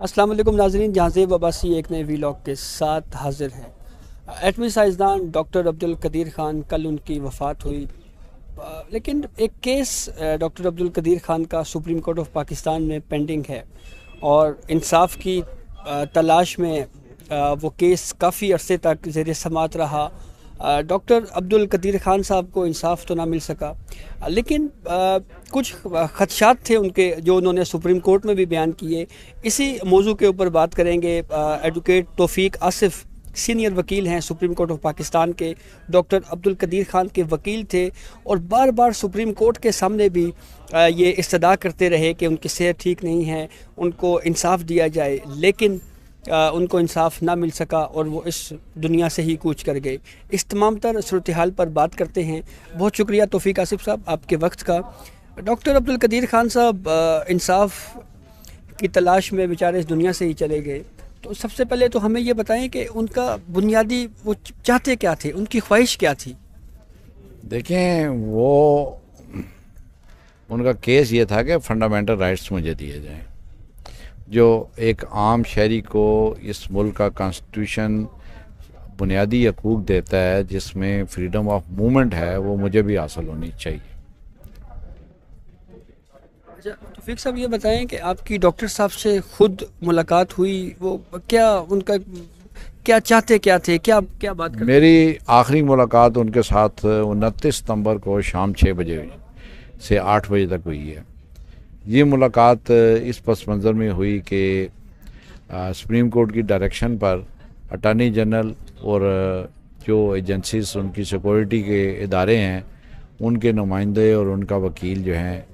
अस्सलाम वालेकुम नाज़रीन, जहाज़ेब अब्बासी एक नए वीलॉग के साथ हाजिर है। एटमी साइंसदान डॉक्टर अब्दुल कदीर ख़ान, कल उनकी वफ़ात हुई। लेकिन एक केस डॉक्टर अब्दुल कदीर ख़ान का सुप्रीम कोर्ट ऑफ पाकिस्तान में पेंडिंग है और इंसाफ की तलाश में वो केस काफ़ी अरसे तक ज़ेर समात रहा। डॉक्टर अब्दुल कदीर ख़ान साहब को इंसाफ तो ना मिल सका, लेकिन कुछ ख़दशात थे उनके जो उन्होंने सुप्रीम कोर्ट में भी बयान किए। इसी मौजू के ऊपर बात करेंगे। एडवोकेट तौफीक आसिफ सीनियर वकील हैं सुप्रीम कोर्ट ऑफ पाकिस्तान के, डॉक्टर अब्दुल कदीर ख़ान के वकील थे और बार बार सुप्रीम कोर्ट के सामने भी ये इस्तदा करते रहे कि उनकी सेहत ठीक नहीं है, उनको इंसाफ दिया जाए, लेकिन उनको इंसाफ ना मिल सका और वो इस दुनिया से ही कूच कर गए। इस तमाम तर सूरत हाल पर बात करते हैं। बहुत शुक्रिया तौफीक आसिफ साहब आपके वक्त का। डॉक्टर अब्दुल कदीर ख़ान साहब इंसाफ की तलाश में बेचारे इस दुनिया से ही चले गए, तो सबसे पहले तो हमें ये बताएं कि उनका बुनियादी वो चाहते क्या थे, उनकी ख्वाहिश क्या थी? देखें, वो उनका केस ये था कि फंडामेंटल राइट्स मुझे दिए जाएं, जो एक आम शहरी को इस मुल्क का कॉन्स्टिट्यूशन बुनियादी हकूक़ देता है, जिसमें फ्रीडम ऑफ मूवमेंट है, वो मुझे भी हासिल होनी चाहिए। अच्छा तौफीक साहब, ये बताएं कि आपकी डॉक्टर साहब से खुद मुलाकात हुई, वो क्या उनका क्या चाहते क्या थे, क्या क्या बात करते? मेरी आखिरी मुलाकात उनके साथ 29 सितंबर को शाम 6 बजे से 8 बजे तक हुई है। ये मुलाकात इस पस मंज़र में हुई कि सुप्रीम कोर्ट की डायरेक्शन पर अटॉर्नी जनरल और जो एजेंसीज उनकी सिक्योरिटी के इदारे हैं, उनके नुमाइंदे और उनका वकील जो हैं,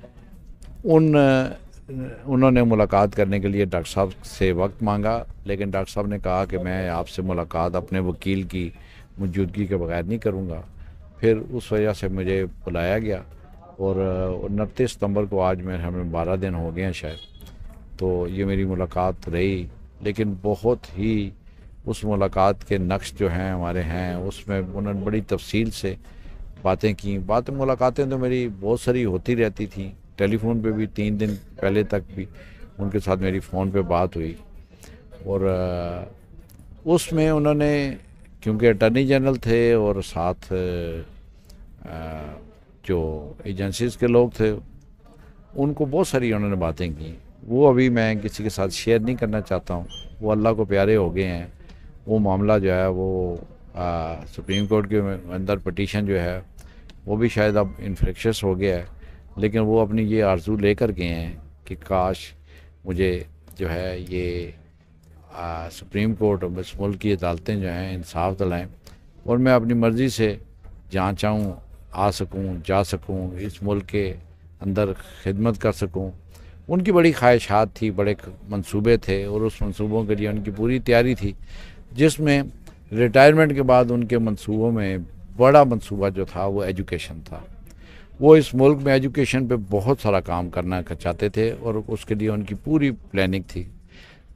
उन्होंने मुलाकात करने के लिए डॉक्टर साहब से वक्त मांगा, लेकिन डॉक्टर साहब ने कहा कि मैं आपसे मुलाकात अपने वकील की मौजूदगी के बगैर नहीं करूँगा। फिर उस वजह से मुझे बुलाया गया और 29 सितंबर को आज हमें 12 दिन हो गए हैं शायद, तो ये मेरी मुलाकात रही। लेकिन बहुत ही उस मुलाकात के नक्श जो हैं हमारे हैं, उसमें उन्होंने बड़ी तफसील से बातें की। मुलाकातें तो मेरी बहुत सारी होती रहती थी, टेलीफोन पे भी 3 दिन पहले तक भी उनके साथ मेरी फ़ोन पे बात हुई। और उसमें उन्होंने, क्योंकि अटॉर्नी जनरल थे और साथ जो एजेंसीज़ के लोग थे, उनको बहुत सारी उन्होंने बातें की। वो अभी मैं किसी के साथ शेयर नहीं करना चाहता हूँ, वो अल्लाह को प्यारे हो गए हैं। वो मामला जो है वो सुप्रीम कोर्ट के अंदर पटिशन जो है वो भी शायद अब इन्फेक्शस हो गया है, लेकिन वो अपनी ये आरज़ू लेकर गए हैं कि काश मुझे जो है ये सुप्रीम कोर्ट और इस मुल्क की अदालतें जो हैं इंसाफ दिलाएँ और मैं अपनी मर्ज़ी से जहाँ चाहूँ आ सकूँ, जा सकूँ, इस मुल्क के अंदर खिदमत कर सकूँ। उनकी बड़ी ख्वाहिशात थी, बड़े मंसूबे थे और उस मंसूबों के लिए उनकी पूरी तैयारी थी, जिसमें रिटायरमेंट के बाद उनके मंसूबों में बड़ा मंसूबा जो था वो एजुकेशन था। वो इस मुल्क में एजुकेशन पे बहुत सारा काम करना चाहते थे और उसके लिए उनकी पूरी प्लानिंग थी।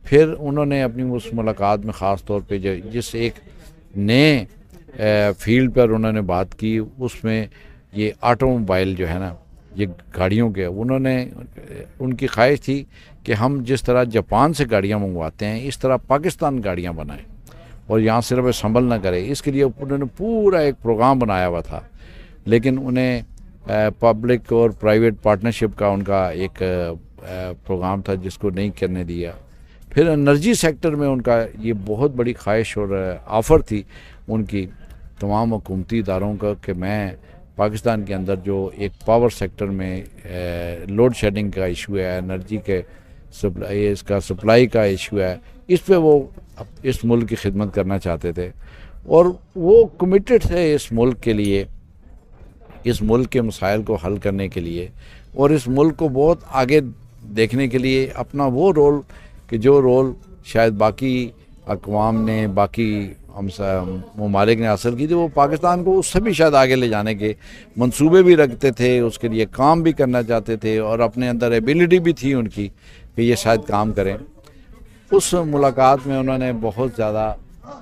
फिर उन्होंने अपनी उस मुलाकात में ख़ास तौर पे जिस एक नए फील्ड पर उन्होंने बात की, उसमें ये ऑटोमोबाइल जो है ना, ये गाड़ियों के, उनकी ख्वाहिश थी कि हम जिस तरह जापान से गाड़ियाँ मंगवाते हैं, इस तरह पाकिस्तान गाड़ियाँ बनाएं और यहाँ सिर्फ संभल ना करे। इसके लिए उन्होंने पूरा एक प्रोग्राम बनाया हुआ था, लेकिन उन्हें पब्लिक और प्राइवेट पार्टनरशिप का उनका एक प्रोग्राम था जिसको नहीं करने दिया। फिर एनर्जी सेक्टर में उनका ये बहुत बड़ी ख्वाहिश और ऑफ़र थी उनकी तमाम हुकूमती इदारों का कि मैं पाकिस्तान के अंदर जो एक पावर सेक्टर में लोड शेडिंग का इशू है, एनर्जी के इसका सप्लाई का इशू है, इस पे वो इस मुल्क की खिदमत करना चाहते थे और वो कमिटेड थे इस मुल्क के लिए, इस मुल्क के मसाइल को हल करने के लिए और इस मुल्क को बहुत आगे देखने के लिए अपना वो रोल, कि जो रोल शायद बाकी अक़वाम ने, बाकी ममालिक ने हासिल की थी, वो पाकिस्तान को उससे भी शायद आगे ले जाने के मंसूबे भी रखते थे, उसके लिए काम भी करना चाहते थे और अपने अंदर एबिलिटी भी थी उनकी कि ये शायद काम करें। उस मुलाकात में उन्होंने बहुत ज़्यादा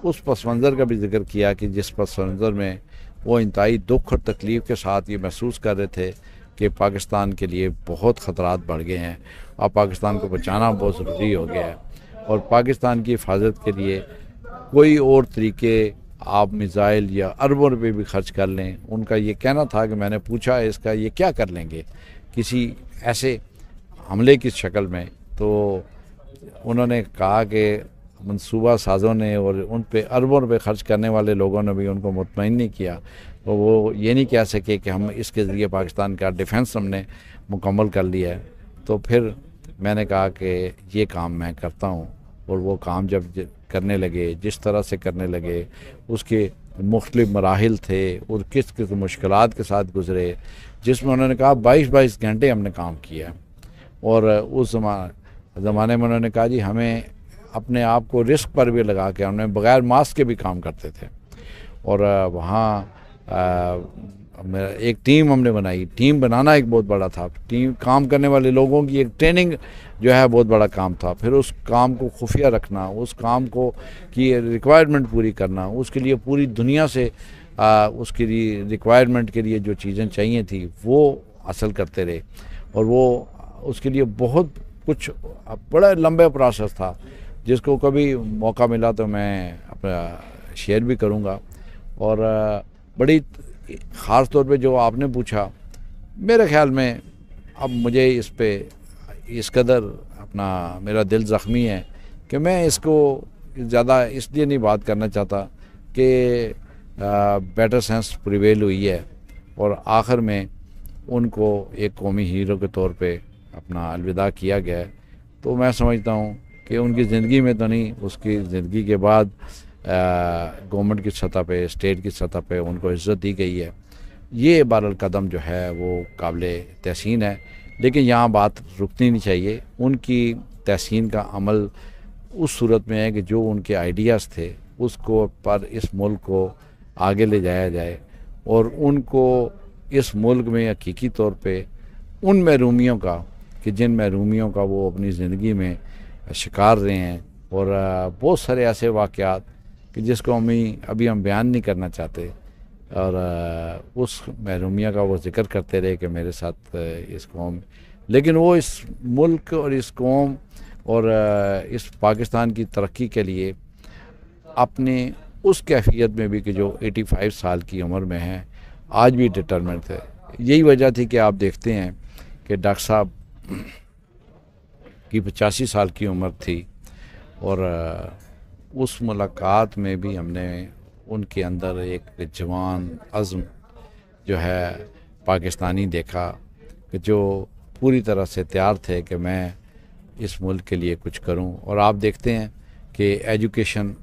उस पस मंज़र का भी जिक्र किया कि जिस पस मंज़र में वो इंतहाई दुख और तकलीफ़ के साथ ये महसूस कर रहे थे कि पाकिस्तान के लिए बहुत ख़तरात बढ़ गए हैं, अब पाकिस्तान को बचाना बहुत ज़रूरी हो गया है, और पाकिस्तान की हिफाजत के लिए कोई और तरीके आप मिसाइल या अरबों रुपये भी खर्च कर लें। उनका ये कहना था कि मैंने पूछा इसका ये क्या कर लेंगे किसी ऐसे हमले की शक्ल में, तो उन्होंने कहा कि मनसूबा साज़ों ने और उन पे अरबों रुपये खर्च करने वाले लोगों ने भी उनको मुतमईन नहीं किया, तो वो ये नहीं कह सके कि हम इसके ज़रिए पाकिस्तान का डिफेंस हमने मुकम्मल कर लिया है। तो फिर मैंने कहा कि ये काम मैं करता हूँ, और वो काम जब करने लगे, जिस तरह से करने लगे, उसके मुख्तलिफ मराहिल थे और किस किस मुश्किलात के साथ गुज़रे, जिसमें उन्होंने कहा 22-22 घंटे हमने काम किया। और उस ज़माने में उन्होंने कहा जी हमें अपने आप को रिस्क पर भी लगा के हमने बग़ैर मास्क के भी काम करते थे। और वहाँ एक टीम हमने बनाई। टीम बनाना एक बहुत बड़ा था, टीम काम करने वाले लोगों की एक ट्रेनिंग जो है बहुत बड़ा काम था। फिर उस काम को खुफिया रखना, उस काम को की रिक्वायरमेंट पूरी करना, उसके लिए पूरी दुनिया से उसकी रिक्वायरमेंट के लिए जो चीज़ें चाहिए थी वो हासिल करते रहे। और वो उसके लिए बहुत कुछ बड़ा लंबा प्रोसेस था, जिसको कभी मौका मिला तो मैं अपना शेयर भी करूँगा। और बड़ी ख़ास तौर पे जो आपने पूछा, मेरे ख़्याल में अब मुझे इस पे इस कदर अपना मेरा दिल ज़ख्मी है कि मैं इसको ज़्यादा इसलिए नहीं बात करना चाहता कि बेटर सेंस प्रिवेल हुई है और आखिर में उनको एक कौमी हीरो के तौर पे अपना अलविदा किया गया है। तो मैं समझता हूँ कि उनकी ज़िंदगी में तो नहीं, उसकी ज़िंदगी के बाद गवर्नमेंट की सतह पे, स्टेट की सतह पे उनको इज़्ज़त दी गई है। ये बहरहाल कदम जो है वो काबिल तहसीन है, लेकिन यहाँ बात रुकनी नहीं चाहिए। उनकी तहसीन का अमल उस सूरत में है कि जो उनके आइडियाज़ थे उसको पर इस मुल्क को आगे ले जाया जाए, और उनको इस मुल्क में हकीकी तौर पे उन महरूमियों का कि जिन महरूमियों का वो अपनी ज़िंदगी में शिकार रहे हैं, और बहुत सारे ऐसे वाक़यात कि जिसको अभी हम बयान नहीं करना चाहते, और उस महरूमिया का वो ज़िक्र करते रहे कि मेरे साथ इस कौम, लेकिन वो इस मुल्क और इस कौम और इस पाकिस्तान की तरक्की के लिए अपने उस कैफियत में भी कि जो 85 साल की उम्र में है आज भी डिटरमेंट थे। यही वजह थी कि आप देखते हैं कि डॉक्टर साहब की 85 साल की उम्र थी, और उस मुलाकात में भी हमने उनके अंदर एक जवान अज़्म जो है पाकिस्तानी देखा कि जो पूरी तरह से तैयार थे कि मैं इस मुल्क के लिए कुछ करूं। और आप देखते हैं कि एजुकेशन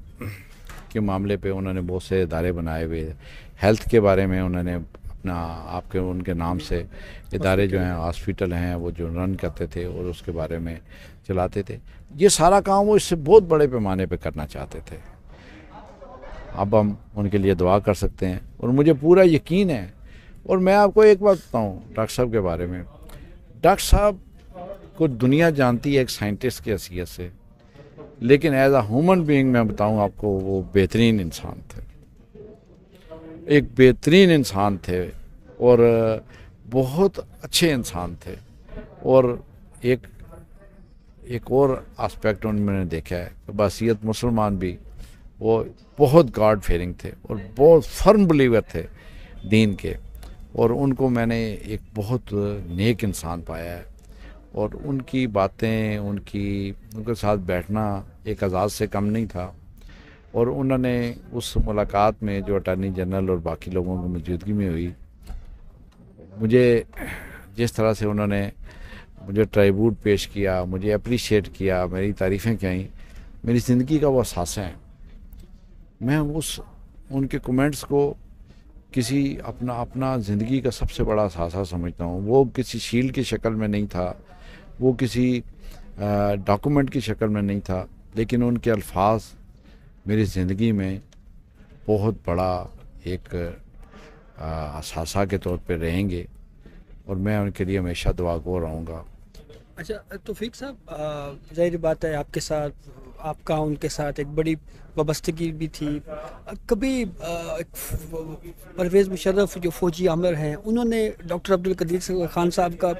के मामले पे उन्होंने बहुत से इदारे बनाए हुए, हेल्थ के बारे में उन्होंने अपना आपके उनके नाम से इदारे जो हैं, हॉस्पिटल हैं, वो जो रन करते थे और उसके बारे में चलाते थे। ये सारा काम वो इससे बहुत बड़े पैमाने पे करना चाहते थे। अब हम उनके लिए दुआ कर सकते हैं, और मुझे पूरा यकीन है। और मैं आपको एक बात बताऊं डॉक्टर साहब के बारे में, डॉक्टर साहब को दुनिया जानती है एक साइंटिस्ट की हैसियत से, लेकिन एज अ ह्यूमन बीइंग मैं बताऊं आपको, वो बेहतरीन इंसान थे, एक बेहतरीन इंसान थे और बहुत अच्छे इंसान थे। और एक और एस्पेक्ट उनमें देखा है, बसीयत मुसलमान भी, वो बहुत गॉड फेयरिंग थे और बहुत फर्म बिलीवर थे दीन के, और उनको मैंने एक बहुत नेक इंसान पाया है। और उनकी बातें, उनके साथ बैठना एक एजाज़ से कम नहीं था। और उन्होंने उस मुलाकात में जो अटॉर्नी जनरल और बाकी लोगों की मौजूदगी में हुई, मुझे जिस तरह से उन्होंने मुझे ट्राइब्यूट पेश किया, मुझे अप्रिशिएट किया, मेरी तारीफ़ें कहीं, मेरी ज़िंदगी का वो असासा है। मैं उनके कमेंट्स को किसी अपना ज़िंदगी का सबसे बड़ा असासा समझता हूँ। वो किसी शील्ड की शक्ल में नहीं था, वो किसी डॉक्यूमेंट की शक्ल में नहीं था, लेकिन उनके अल्फाज मेरी ज़िंदगी में बहुत बड़ा एक असासा के तौर पे रहेंगे, और मैं उनके लिए हमेशा दुआगो रहूँगा। अच्छा तौफीक साहब, ज़ाहिर बात है आपके साथ आपका उनके साथ एक बड़ी वाबस्तगी भी थी। कभी परवेज़ मुशर्रफ जो फ़ौजी आमिर हैं, उन्होंने डॉक्टर अब्दुल कदीर खान साहब का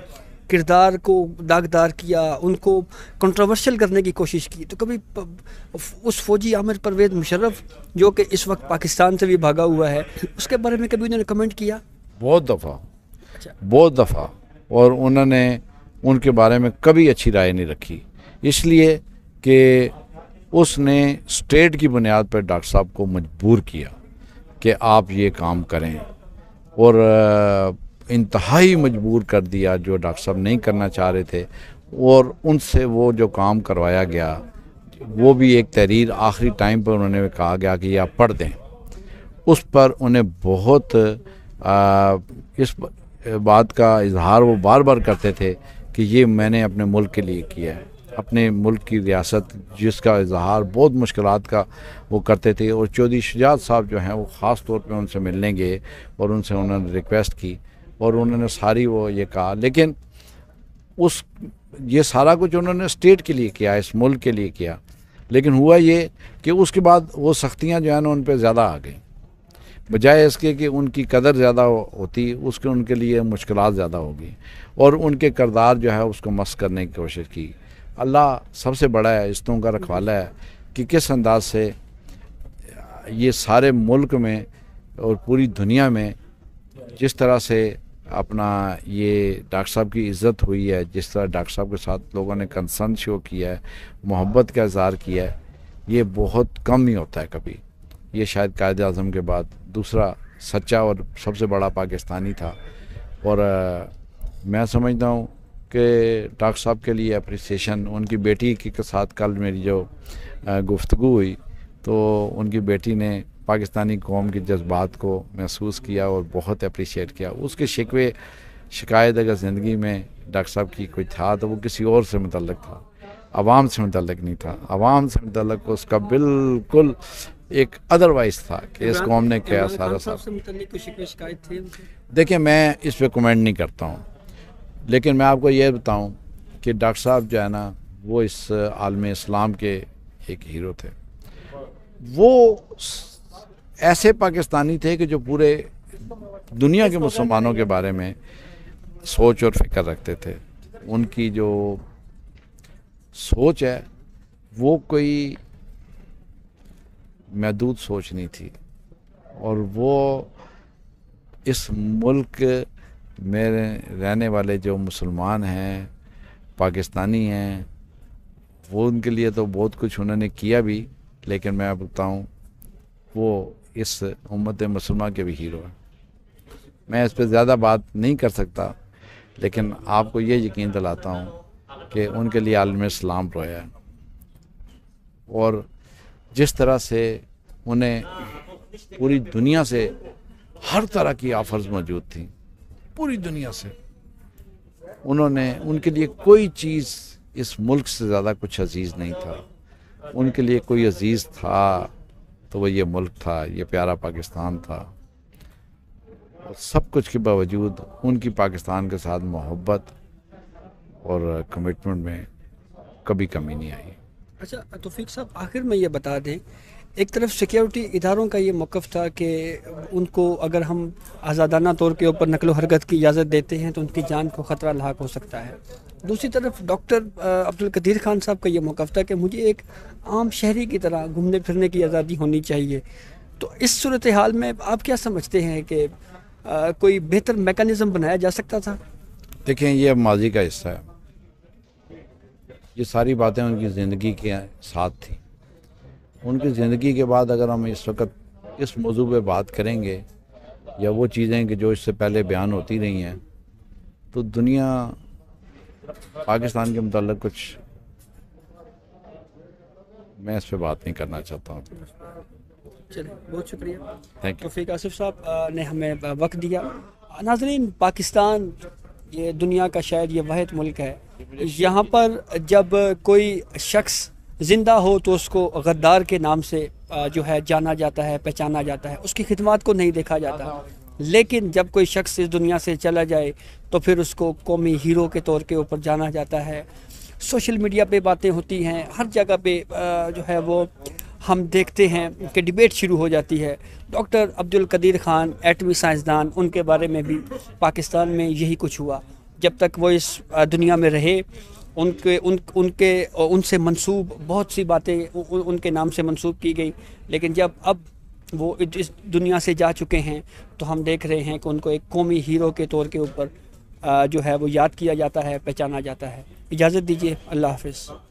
किरदार को दागदार किया, उनको कंट्रोवर्शियल करने की कोशिश की। तो कभी उस फ़ौजी आमिर परवेज़ मुशर्रफ जो कि इस वक्त पाकिस्तान से भी भागा हुआ है, उसके बारे में कभी उन्होंने कमेंट किया? बहुत दफ़ा, अच्छा। बहुत दफ़ा। और उन्होंने उनके बारे में कभी अच्छी राय नहीं रखी, इसलिए कि उसने स्टेट की बुनियाद पर डॉक्टर साहब को मजबूर किया कि आप ये काम करें, और इंतहाई मजबूर कर दिया जो डॉक्टर साहब नहीं करना चाह रहे थे। और उनसे वो जो काम करवाया गया, वो भी एक तहरीर आखिरी टाइम पर उन्होंने कहा गया कि ये आप पढ़ दें। उस पर उन्हें बहुत इस बात का इजहार वो बार बार करते थे कि ये मैंने अपने मुल्क के लिए किया है, अपने मुल्क की रियासत, जिसका इजहार बहुत मुश्किलात का वो करते थे। और चौधरी शुजात साहब जो हैं वो ख़ास तौर पे उनसे मिलने गए और उनसे उन्होंने रिक्वेस्ट की और उन्होंने सारी वो ये कहा। लेकिन ये सारा कुछ उन्होंने स्टेट के लिए किया, इस मुल्क के लिए किया। लेकिन हुआ ये कि उसके बाद वो सख्तियाँ जो है ना उन पर ज़्यादा आ गई, बजाय इसके कि उनकी कदर ज़्यादा होती, उसके उनके लिए मुश्किलात ज़्यादा होगी और उनके किरदार जो है उसको मस करने की कोशिश की। अल्लाह सबसे बड़ा है, इस्तों का रखवाला है कि किस अंदाज से ये सारे मुल्क में और पूरी दुनिया में जिस तरह से अपना ये डॉक्टर साहब की इज़्ज़त हुई है, जिस तरह डॉक्टर साहब के साथ लोगों ने कंसर्न शो किया है, मोहब्बत का इज़हार किया है, ये बहुत कम ही होता है कभी। ये शायद कायद आज़म के बाद दूसरा सच्चा और सबसे बड़ा पाकिस्तानी था। और मैं समझता हूँ कि डॉक्टर साहब के लिए अप्रिसिएशन, उनकी बेटी के साथ कल मेरी जो गुफ्तगू हुई तो उनकी बेटी ने पाकिस्तानी कौम के जज्बात को महसूस किया और बहुत अप्रिशिएट किया। उसके शिकवे शिकायत अगर ज़िंदगी में डॉक्टर साहब की कोई था तो वो किसी और से मुतल्लिक था, आवाम से मुतल्लिक नहीं था। आवाम से मुतल्लिक उसका बिल्कुल एक अदरवाइज था कि इस कौम ने क्या सारा साहब। देखिए, मैं इस पर कमेंट नहीं करता हूँ, लेकिन मैं आपको ये बताऊँ कि डॉक्टर साहब जो है ना वो इस आलम इस्लाम के एक हीरो थे। वो ऐसे पाकिस्तानी थे कि जो पूरे दुनिया के मुसलमानों के बारे में सोच और फिक्र रखते थे। उनकी जो सोच है वो कोई महदूद सोच नहीं थी, और वो इस मुल्क में रहने वाले जो मुसलमान हैं, पाकिस्तानी हैं, वो उनके लिए तो बहुत कुछ उन्होंने किया भी। लेकिन मैं बताऊं, वो इस उम्मत मुसलमान के भी हीरो हैं। मैं इस पर ज़्यादा बात नहीं कर सकता, लेकिन आपको ये यकीन दिलाता हूँ कि उनके लिए आलम इस्लाम रोया है। और जिस तरह से उन्हें पूरी दुनिया से हर तरह की ऑफर्स मौजूद थी, पूरी दुनिया से, उनके लिए कोई चीज़ इस मुल्क से ज़्यादा कुछ अजीज़ नहीं था। उनके लिए कोई अजीज़ था तो वो ये मुल्क था, ये प्यारा पाकिस्तान था। और सब कुछ के बावजूद उनकी पाकिस्तान के साथ मोहब्बत और कमिटमेंट में कभी कमी नहीं आई। अच्छा तौफीक साहब, आखिर में ये बता दें, एक तरफ सिक्योरिटी इदारों का ये मौक़िफ़ था कि उनको अगर हम आज़ादाना तौर के ऊपर नकलो हरकत की इजाज़त देते हैं तो उनकी जान को ख़तरा लाक हो सकता है। दूसरी तरफ डॉक्टर अब्दुल कदीर खान साहब का ये मौक़िफ़ था कि मुझे एक आम शहरी की तरह घूमने फिरने की आज़ादी होनी चाहिए। तो इस सूरत हाल में आप क्या समझते हैं कि कोई बेहतर मेकनिज़म बनाया जा सकता था? देखें, ये माजी का हिस्सा है। ये सारी बातें उनकी ज़िंदगी के साथ थी। उनकी ज़िंदगी के बाद अगर हम इस वक्त इस मौजू पे बात करेंगे या वो चीज़ें कि जो इससे पहले बयान होती रही हैं, तो दुनिया पाकिस्तान के मुताल्लिक़ कुछ मैं इस पर बात नहीं करना चाहता हूँ। चलिए, बहुत शुक्रिया। Thank you. तौफीक आसिफ साहब ने हमें वक्त दिया। नाज़रीन, पाकिस्तान ये दुनिया का शायद ये वाहिद मुल्क है यहाँ पर जब कोई शख्स ज़िंदा हो तो उसको गद्दार के नाम से जो है जाना जाता है, पहचाना जाता है, उसकी खिदमत को नहीं देखा जाता। लेकिन जब कोई शख्स इस दुनिया से चला जाए तो फिर उसको कौमी हीरो के तौर के ऊपर जाना जाता है। सोशल मीडिया पे बातें होती हैं, हर जगह पे जो है वो हम देखते हैं कि डिबेट शुरू हो जाती है। डॉक्टर अब्दुल कदीर ख़ान एटमी साइंसदान, उनके बारे में भी पाकिस्तान में यही कुछ हुआ। जब तक वो इस दुनिया में रहे उनसे मंसूब बहुत सी बातें उनके नाम से मंसूब की गई, लेकिन जब अब वो इस दुनिया से जा चुके हैं तो हम देख रहे हैं कि उनको एक कौमी हीरो के तौर के ऊपर जो है वो याद किया जाता है, पहचाना जाता है। इजाज़त दीजिए, अल्लाह हाफ़िज़।